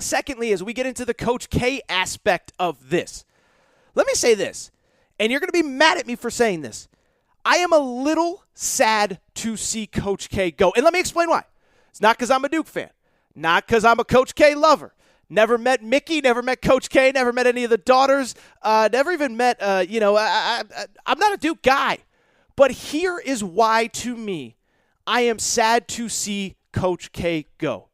secondly, as we get into the Coach K aspect of this, let me say this, and you're going to be mad at me for saying this. I am a little sad to see Coach K go. And let me explain why. It's not because I'm a Duke fan. Not because I'm a Coach K lover. Never met Mickey, never met Coach K, never met any of the daughters, never even met, I'm not a Duke guy. But here is why, to me, I am sad to see Coach K go.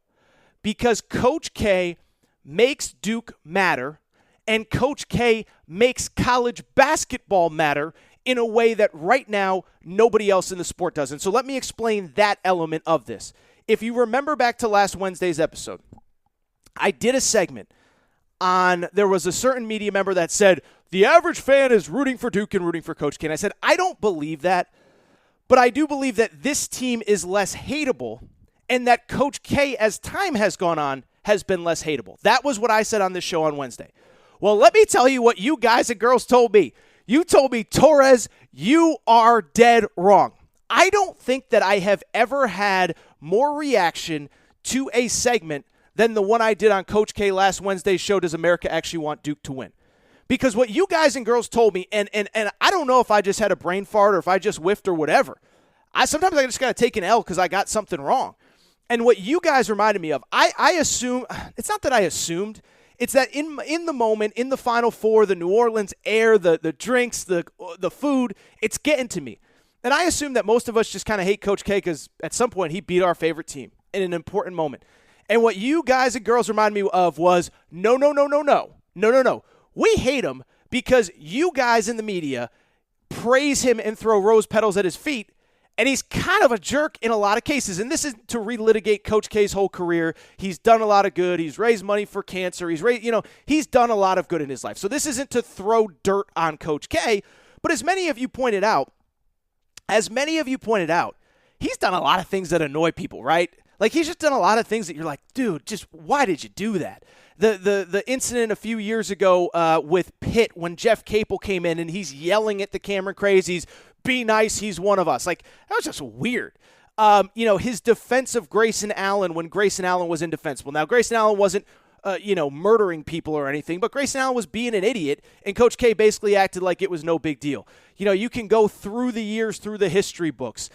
Because Coach K makes Duke matter, and Coach K makes college basketball matter in a way that right now nobody else in the sport doesn't. So let me explain that element of this. If you remember back to last Wednesday's episode, I did a segment on, there was a certain media member that said, the average fan is rooting for Duke and rooting for Coach K. And I said, I don't believe that, but I do believe that this team is less hateable and that Coach K, as time has gone on, has been less hateable. That was what I said on this show on Wednesday. Well, let me tell you what you guys and girls told me. You told me, Torres, you are dead wrong. I don't think that I have ever had more reaction to a segment than the one I did on Coach K last Wednesday's show, Does America Actually Want Duke to Win? Because what you guys and girls told me, and I don't know if I just had a brain fart or if I just whiffed or whatever. Sometimes I just got to take an L because I got something wrong. And what you guys reminded me of, I assume, it's not that I assumed, it's that in the moment, in the Final Four, the New Orleans air, the drinks, the food, it's getting to me. And I assume that most of us just kind of hate Coach K because at some point he beat our favorite team in an important moment. And what you guys and girls reminded me of was, no. We hate him because you guys in the media praise him and throw rose petals at his feet, and he's kind of a jerk in a lot of cases. And this is to relitigate Coach K's whole career. He's done a lot of good. He's raised money for cancer. He's done a lot of good in his life. So this isn't to throw dirt on Coach K, but as many of you pointed out, he's done a lot of things that annoy people, right? Like, he's just done a lot of things that you're like, dude, just why did you do that? The incident a few years ago with Pitt when Jeff Capel came in and he's yelling at the Cameron Crazies, be nice, he's one of us. Like, that was just weird. His defense of Grayson Allen when Grayson Allen was indefensible. Now, Grayson Allen wasn't, murdering people or anything, but Grayson Allen was being an idiot, and Coach K basically acted like it was no big deal. You can go through the years, through the history books.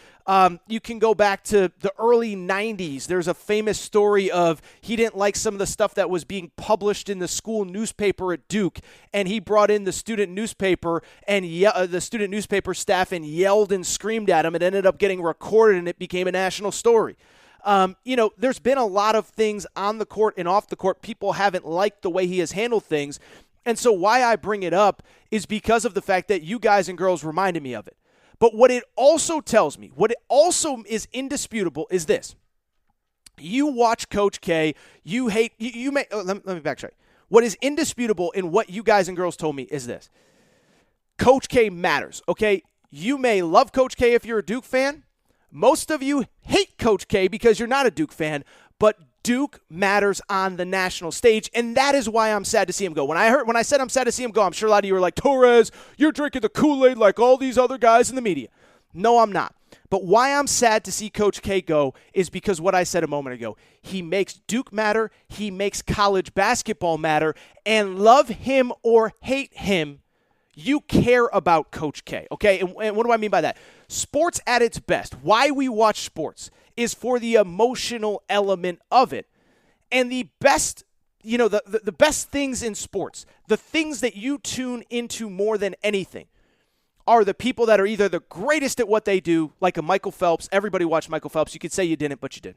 You can go back to the early 90s. There's a famous story of he didn't like some of the stuff that was being published in the school newspaper at Duke, and he brought in the student newspaper and the student newspaper staff and yelled and screamed at him. It ended up getting recorded, and it became a national story. There's been a lot of things on the court and off the court. People haven't liked the way he has handled things. And so why I bring it up is because of the fact that you guys and girls reminded me of it. But what it also tells me, what it also is indisputable is this. You watch Coach K, you hate, let me backtrack. What is indisputable in what you guys and girls told me is this. Coach K matters, okay? You may love Coach K if you're a Duke fan. Most of you hate Coach K because you're not a Duke fan, but Duke matters on the national stage, and that is why I'm sad to see him go. When I said I'm sad to see him go, I'm sure a lot of you were like, Torres, you're drinking the Kool-Aid like all these other guys in the media. No, I'm not. But why I'm sad to see Coach K go is because what I said a moment ago. He makes Duke matter, he makes college basketball matter, and love him or hate him, you care about Coach K, okay? And what do I mean by that? Sports at its best, why we watch sports, is for the emotional element of it. And the best, the best things in sports, the things that you tune into more than anything, are the people that are either the greatest at what they do, like a Michael Phelps. Everybody watched Michael Phelps. You could say you didn't, but you did.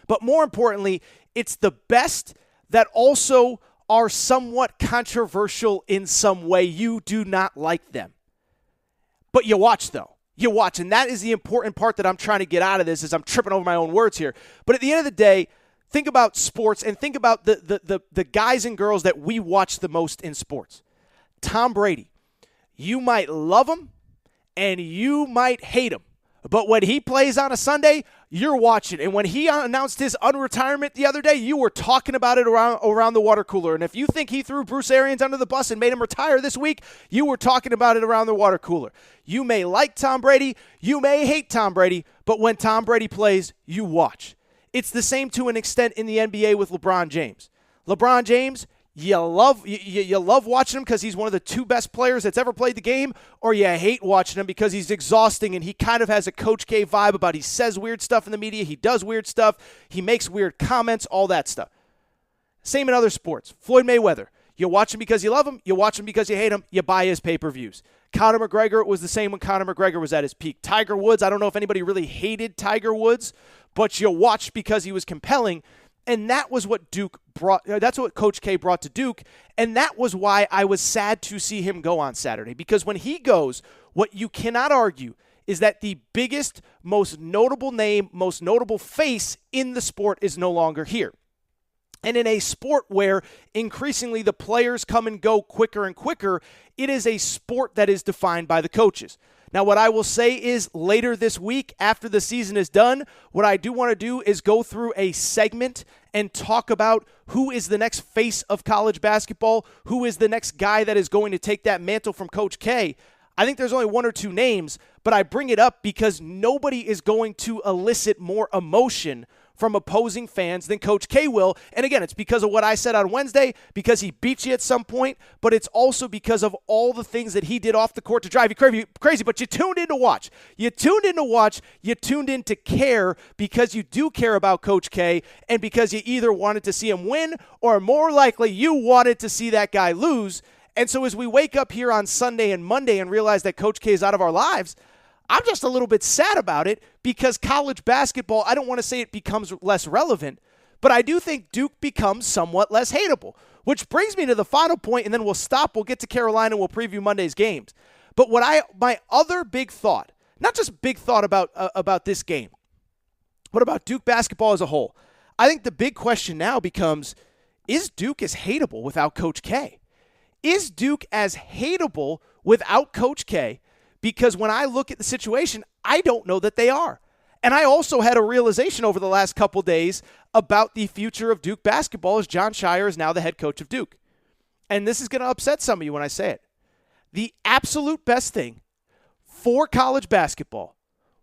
But more importantly, it's the best that also are somewhat controversial in some way. You do not like them. But you watch, though. You watch, and that is the important part that I'm trying to get out of this, is I'm tripping over my own words here. But at the end of the day, think about sports and think about the guys and girls that we watch the most in sports. Tom Brady. You might love him and you might hate him. But when he plays on a Sunday, you're watching. And when he announced his unretirement the other day, you were talking about it around the water cooler. And if you think he threw Bruce Arians under the bus and made him retire this week, you were talking about it around the water cooler. You may like Tom Brady, you may hate Tom Brady, but when Tom Brady plays, you watch. It's the same to an extent in the NBA with LeBron James. LeBron James, you love watching him because he's one of the two best players that's ever played the game, or you hate watching him because he's exhausting and he kind of has a Coach K vibe about he says weird stuff in the media, he does weird stuff, he makes weird comments, all that stuff. Same in other sports. Floyd Mayweather, you watch him because you love him, you watch him because you hate him, you buy his pay-per-views. Conor McGregor, it was the same when Conor McGregor was at his peak. Tiger Woods, I don't know if anybody really hated Tiger Woods, but you watched because he was compelling. And that was what Duke brought. That's what Coach K brought to Duke. And that was why I was sad to see him go on Saturday. Because when he goes, what you cannot argue is that the biggest, most notable name, most notable face in the sport is no longer here. And in a sport where increasingly the players come and go quicker and quicker, it is a sport that is defined by the coaches. Now, what I will say is later this week, after the season is done, what I do want to do is go through a segment and talk about who is the next face of college basketball, who is the next guy that is going to take that mantle from Coach K. I think there's only one or two names, but I bring it up because nobody is going to elicit more emotion from opposing fans than Coach K will. And again, it's because of what I said on Wednesday, because he beat you at some point, but it's also because of all the things that he did off the court to drive you crazy. But you tuned in to watch. You tuned in to care because you do care about Coach K and because you either wanted to see him win or more likely you wanted to see that guy lose. And so as we wake up here on Sunday and Monday and realize that Coach K is out of our lives, I'm just a little bit sad about it because college basketball, I don't want to say it becomes less relevant, but I do think Duke becomes somewhat less hateable, which brings me to the final point, and then we'll stop. We'll get to Carolina and we'll preview Monday's games. But my other big thought, not just big thought about this game, but about Duke basketball as a whole, I think the big question now becomes, is Duke as hateable without Coach K? Is Duke as hateable without Coach K? Because when I look at the situation, I don't know that they are. And I also had a realization over the last couple days about the future of Duke basketball as Jon Scheyer is now the head coach of Duke. And this is going to upset some of you when I say it. The absolute best thing for college basketball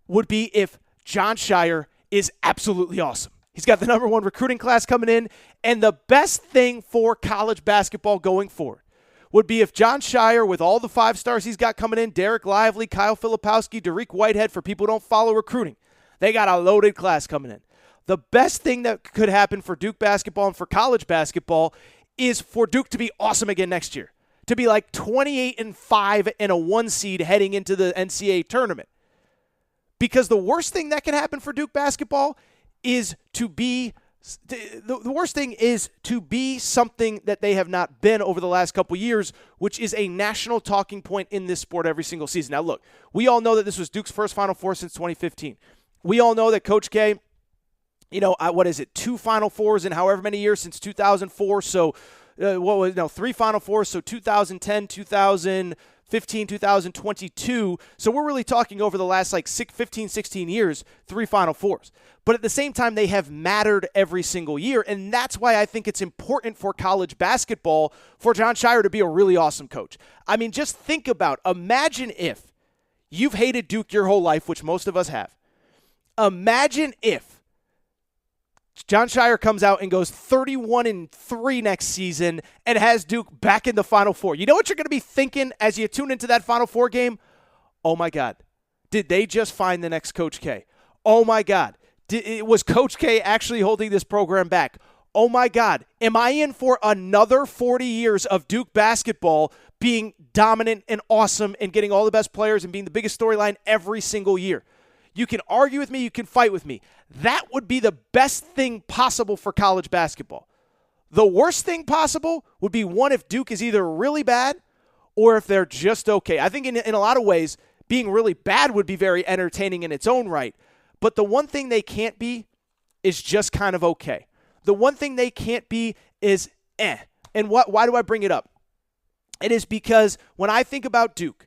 would be if Jon Scheyer is absolutely awesome. He's got the number one recruiting class coming in. And the best thing for college basketball going forward would be if Jon Scheyer, with all the 5 stars he's got coming in, Derek Lively, Kyle Filipowski, Dariq Whitehead, for people who don't follow recruiting, they got a loaded class coming in. The best thing that could happen for Duke basketball and for college basketball is for Duke to be awesome again next year, to be like 28-5 and a 1 seed heading into the NCAA tournament. Because the worst thing that can happen for Duke basketball is to be the worst thing is to be something that they have not been over the last couple years, which is a national talking point in this sport every single season. Now, look, we all know that this was Duke's first Final Four since 2015. We all know that Coach K, 2 Final Fours in however many years since 2004. So, 3 Final Fours, so 2010, 2015, 2022. So we're really talking over the last 15, 16 years, 3 Final Fours. But at the same time, they have mattered every single year, and that's why I think it's important for college basketball for Jon Scheyer to be a really awesome coach. I mean, just imagine if you've hated Duke your whole life, which most of us have. Imagine if Jon Scheyer comes out and goes 31-3 next season and has Duke back in the Final Four. You know what you're going to be thinking as you tune into that Final Four game? Oh, my God. Did they just find the next Coach K? Oh, my God. Was Coach K actually holding this program back? Oh, my God. Am I in for another 40 years of Duke basketball being dominant and awesome and getting all the best players and being the biggest storyline every single year? You can argue with me. You can fight with me. That would be the best thing possible for college basketball. The worst thing possible would be one if Duke is either really bad or if they're just okay. I think in a lot of ways, being really bad would be very entertaining in its own right. But the one thing they can't be is just kind of okay. The one thing they can't be is eh. And why do I bring it up? It is because when I think about Duke,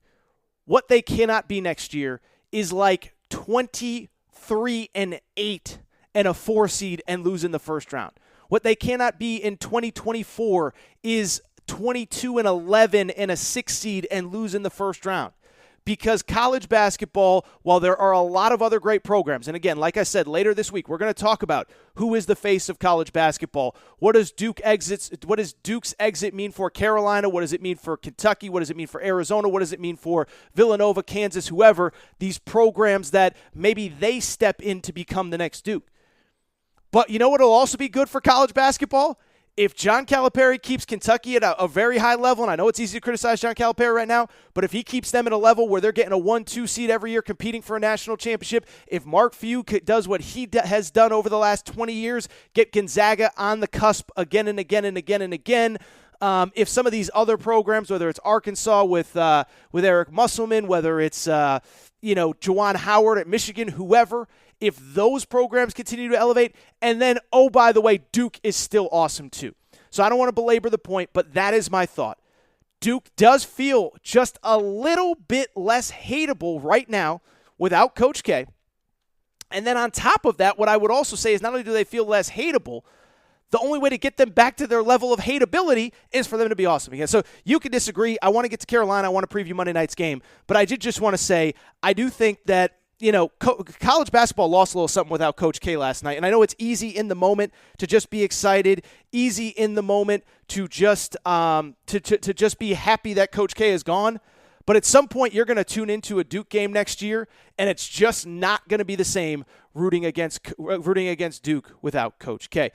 what they cannot be next year is 23-8 and a 4 seed and lose in the first round. What they cannot be in 2024 is 22-11 and a 6 seed and lose in the first round. because college basketball, while there are a lot of other great programs, and again, like I said, later this week, we're going to talk about who is the face of college basketball. What does Duke's exit mean for Carolina? What does it mean for Kentucky? What does it mean for Arizona? What does it mean for Villanova, Kansas, whoever? These programs that maybe they step in to become the next Duke. But you know what will also be good for college basketball? If John Calipari keeps Kentucky at a very high level, and I know it's easy to criticize John Calipari right now, but if he keeps them at a level where they're getting a 1-2 seed every year competing for a national championship, if Mark Few does what he has done over the last 20 years, get Gonzaga on the cusp again and again and again and again, if some of these other programs, whether it's Arkansas with Eric Musselman, whether it's Juwan Howard at Michigan, whoever, if those programs continue to elevate, and then, oh, by the way, Duke is still awesome too. So I don't want to belabor the point, but that is my thought. Duke does feel just a little bit less hateable right now without Coach K. And then on top of that, what I would also say is not only do they feel less hateable, the only way to get them back to their level of hateability is for them to be awesome again. So you can disagree. I want to get to Carolina. I want to preview Monday night's game. But I did just want to say I do think that college basketball lost a little something without Coach K last night. And I know it's easy in the moment to just be excited, easy in the moment to just to just be happy that Coach K is gone. But at some point, you're going to tune into a Duke game next year, and it's just not going to be the same rooting against Duke without Coach K.